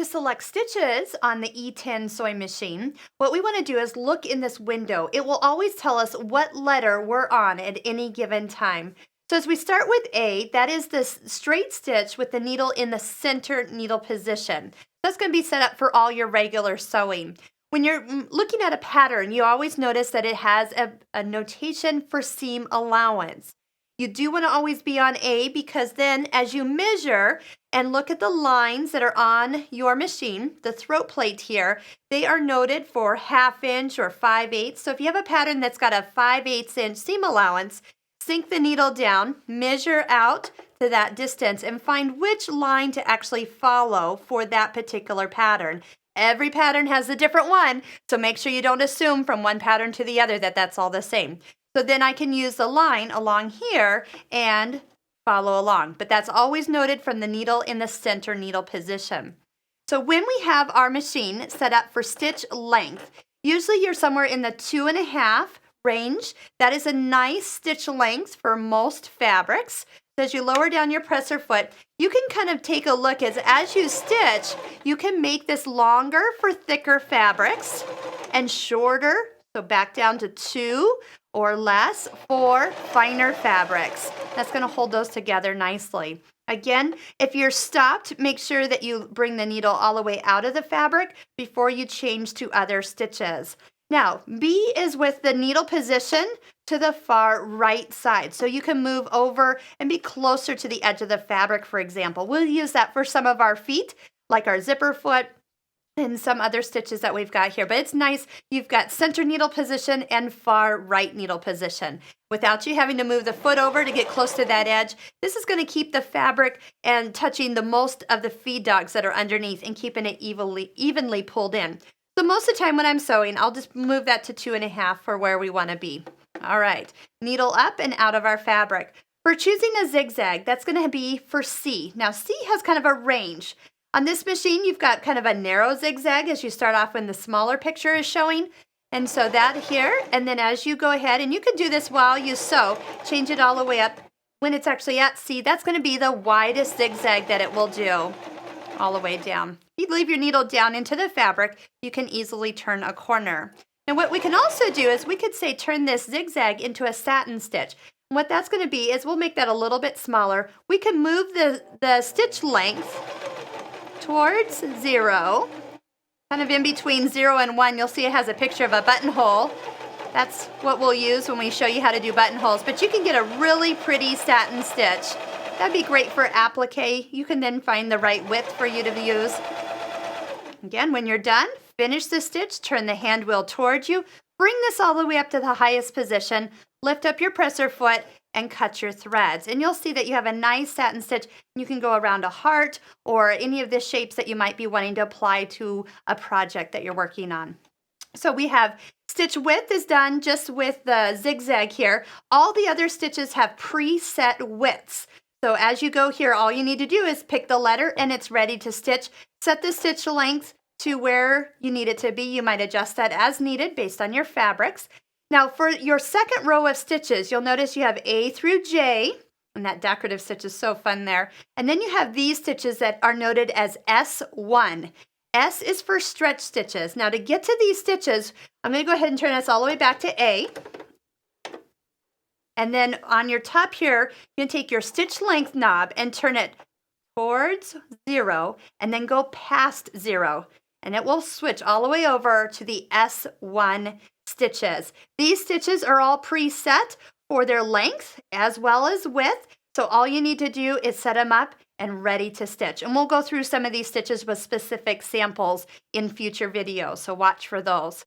To select stitches on the E10 sewing machine, what we want to do is look in this window. It will always tell us what letter we're on at any given time. So as we start with A, that is this straight stitch with the needle in the center needle position. That's going to be set up for all your regular sewing. When you're looking at a pattern, you always notice that it has a notation for seam allowance. You do want to always be on A because then as you measure and look at the lines that are on your machine, the throat plate here, they are noted for 1/2 inch or 5/8. So if you have a pattern that's got a 5/8 inch seam allowance, sink the needle down, measure out to that distance, and find which line to actually follow for that particular pattern. Every pattern has a different one, so make sure you don't assume from one pattern to the other that that's all the same. So then I can use the line along here and follow along. But that's always noted from the needle in the center needle position. So when we have our machine set up for stitch length, usually you're somewhere in the 2.5 range. That is a nice stitch length for most fabrics. So as you lower down your presser foot, you can kind of take a look as you stitch, you can make this longer for thicker fabrics and shorter, so back down to 2 or less for finer fabrics. That's going to hold those together nicely. Again, if you're stopped, make sure that you bring the needle all the way out of the fabric before you change to other stitches. Now, B is with the needle position to the far right side. So you can move over and be closer to the edge of the fabric, for example. We'll use that for some of our feet, like our zipper foot, and some other stitches that we've got here. But it's nice, you've got center needle position and far right needle position. Without you having to move the foot over to get close to that edge, this is going to keep the fabric and touching the most of the feed dogs that are underneath and keeping it evenly pulled in. So most of the time when I'm sewing, I'll just move that to 2.5 for where we want to be. All right, needle up and out of our fabric. For choosing a zigzag, that's going to be for C. Now C has kind of a range. On this machine, you've got kind of a narrow zigzag as you start off when the smaller picture is showing. And so that here, and then as you go ahead, and you can do this while you sew, change it all the way up. When it's actually at C, that's going to be the widest zigzag that it will do, all the way down. If you leave your needle down into the fabric, you can easily turn a corner. Now what we can also do is we could say turn this zigzag into a satin stitch. And what that's going to be is we'll make that a little bit smaller. We can move the stitch length towards 0, kind of in between 0 and 1. You'll see it has a picture of a buttonhole. That's what we'll use when we show you how to do buttonholes. But you can get a really pretty satin stitch. That'd be great for applique. You can then find the right width for you to use. Again, when you're done, finish the stitch, turn the hand wheel towards you, bring this all the way up to the highest position, lift up your presser foot, and cut your threads. And you'll see that you have a nice satin stitch. You can go around a heart or any of the shapes that you might be wanting to apply to a project that you're working on. So we have stitch width is done just with the zigzag here. All the other stitches have preset widths. So as you go here, all you need to do is pick the letter and it's ready to stitch. Set the stitch length to where you need it to be. You might adjust that as needed based on your fabrics. Now for your second row of stitches, you'll notice you have A through J, and that decorative stitch is so fun there. And then you have these stitches that are noted as S1. S is for stretch stitches. Now to get to these stitches, I'm going to go ahead and turn this all the way back to A. And then on your top here, you can take your stitch length knob and turn it towards 0 and then go past 0. And it will switch all the way over to the S1 stitches. These stitches are all preset for their length as well as width. So all you need to do is set them up and ready to stitch. And we'll go through some of these stitches with specific samples in future videos. So watch for those.